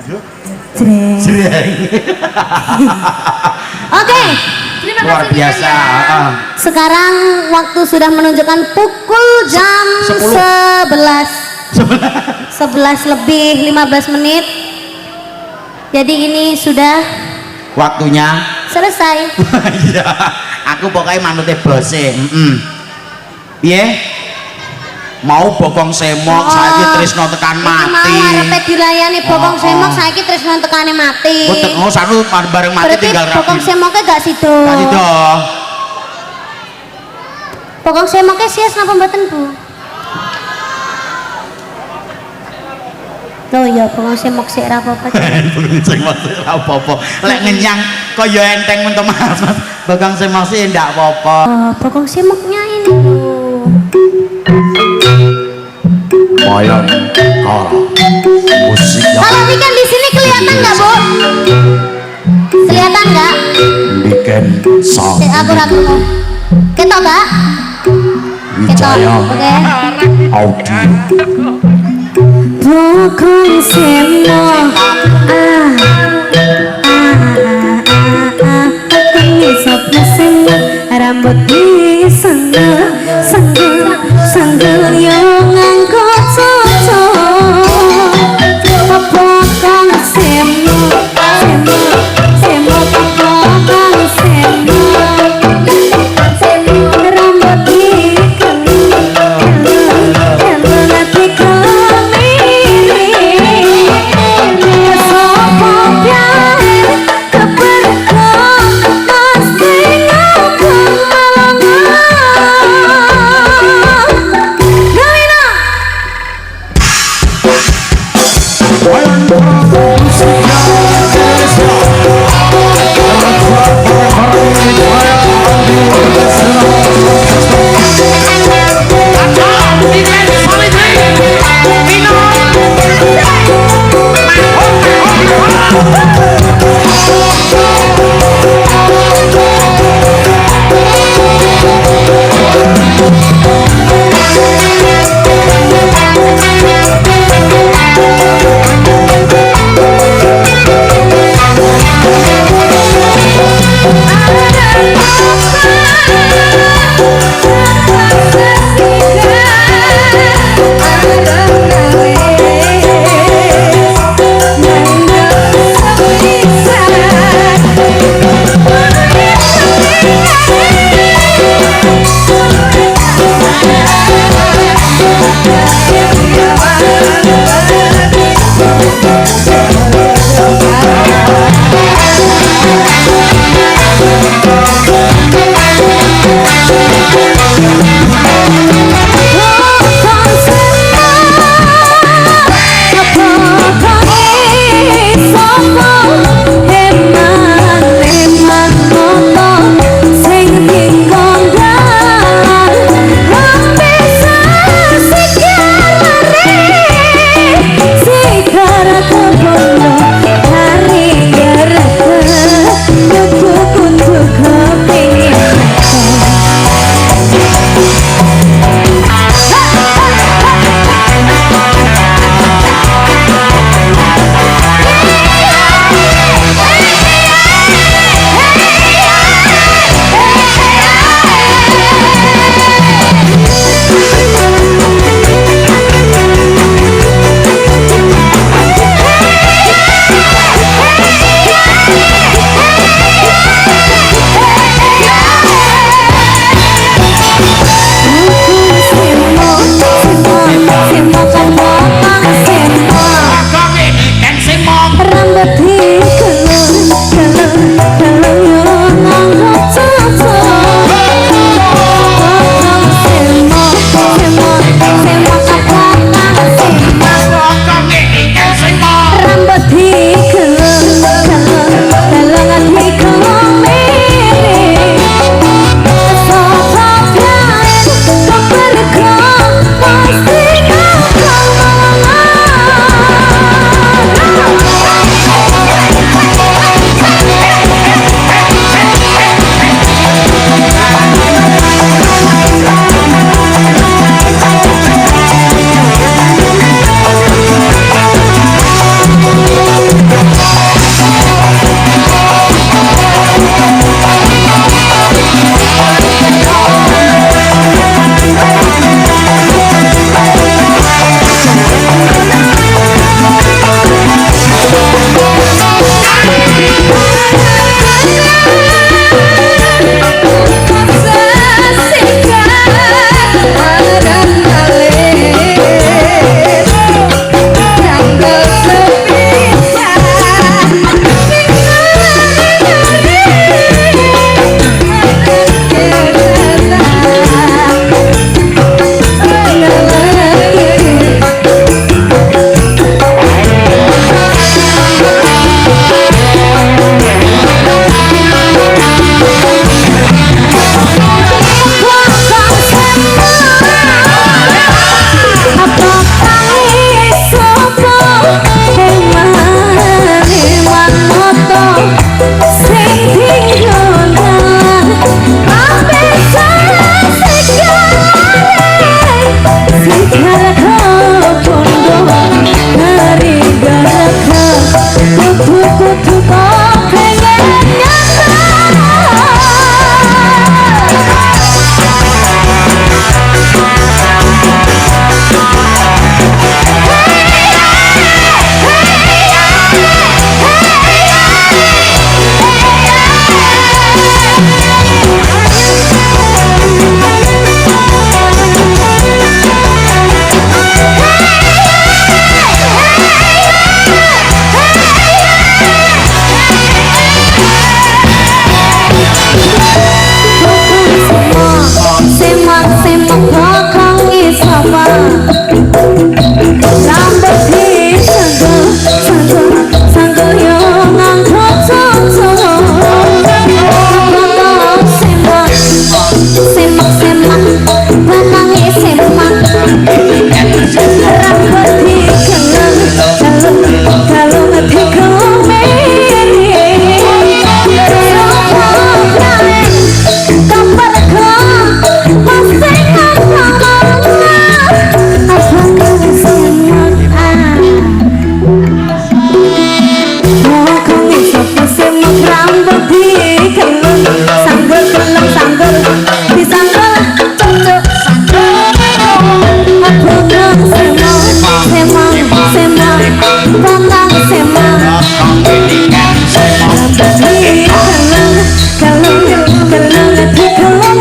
Jreng. Jreng. Oke. Terima Luar kasih biasa. Sekarang waktu sudah menunjukkan pukul jam 11 lebih 15 menit. Jadi ini sudah Waktunya selesai. iya. Aku pokoknya manute bose. Piye? Mau bokong semok saiki tresno tekan mati. Mau arepe dilayani bokong semok saiki tresno tekane mati. Oh, sanu bareng mati Berarti tinggal rapi. bokong semoknya gak sido. Gak sido. Bokong semoknya sias napa mboten, Bu? Oh iya, bokong semok sik ra apa-apa. Bokong semok sik ra apa-apa. Lek ngenyang kaya enteng men Mas. Bokong semok sik ndak apa-apa. Oh, bokong semoknya ini, Bu. Bayang kara musiknya Kalau weekend di sini kelihatan nggak, Bu? Kelihatan nggak? bikin sang Aku ragu. Ketok nggak? Ketok. Wijaya Oke. audio Bokong semok. Ngisap mesin rambut disenggel senggel yang ngangkut soco. Bokong semok bokong semok rambut dikenal nanti kemiri sopo biar kepergok pasti ngomong bokong semong bokong niken semong kalung hati kalung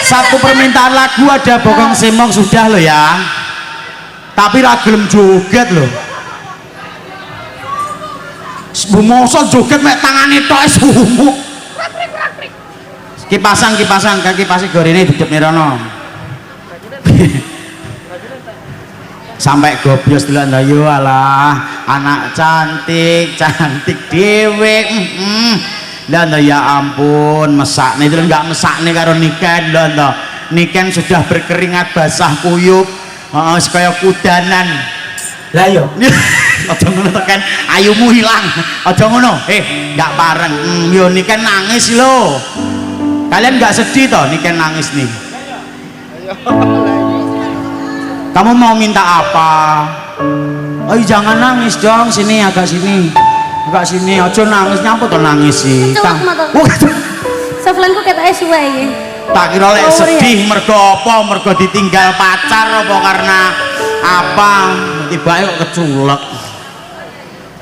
satu permintaan lagu ada bokong semong sudah lo ya, tapi ra gelem joget lo. Bumoso joget mek tangane tok sumuk. Kipasan kaki pasi gorene duduk nirono. Sampai gobios dulu yo alah anak cantik dhewe. Lah ya ampun, mesakne itu enggak mesakne karo Niken lho. Niken sudah berkeringat basah kuyup, kaya kudanan. Lah yo. Aja ngono tekan ayumu hilang. Aja ngono. Enggak pareng. Yo Niken nangis lho. Kalian enggak sedih toh Niken nangis nih? Kamu mau minta apa? Oh jangan nangis dong, sini agak sini. Agak sini, aja nangis, nyapa to nangis sih. Soflanku ketake suwe iki. Tak kira lek sedih mergo apa? Mergo ditinggal pacar apa karena apa? Tiba-tiba kok keculek.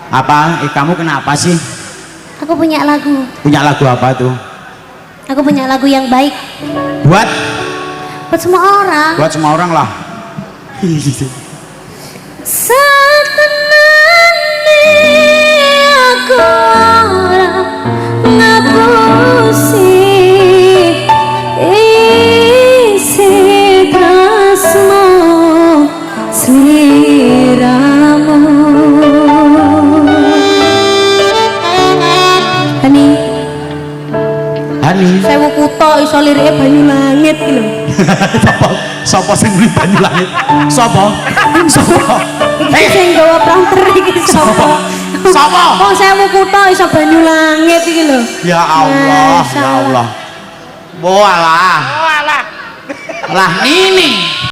Apa? Kamu kenapa sih? Aku punya lagu. Punya lagu apa tuh? Aku punya lagu yang baik. Buat semua orang. Buat semua orang lah. Aku ngapusi isi tresno sliramu Hani sewu kuto iso lirike banyu langit iki lho. Sapa sing muni banyu langit? Sapa? Iki sing gawa pranter iki sapa? Wong sewu kutha iso banyu langit iki lho. Ya Allah, ya Allah. Walah. Lah ini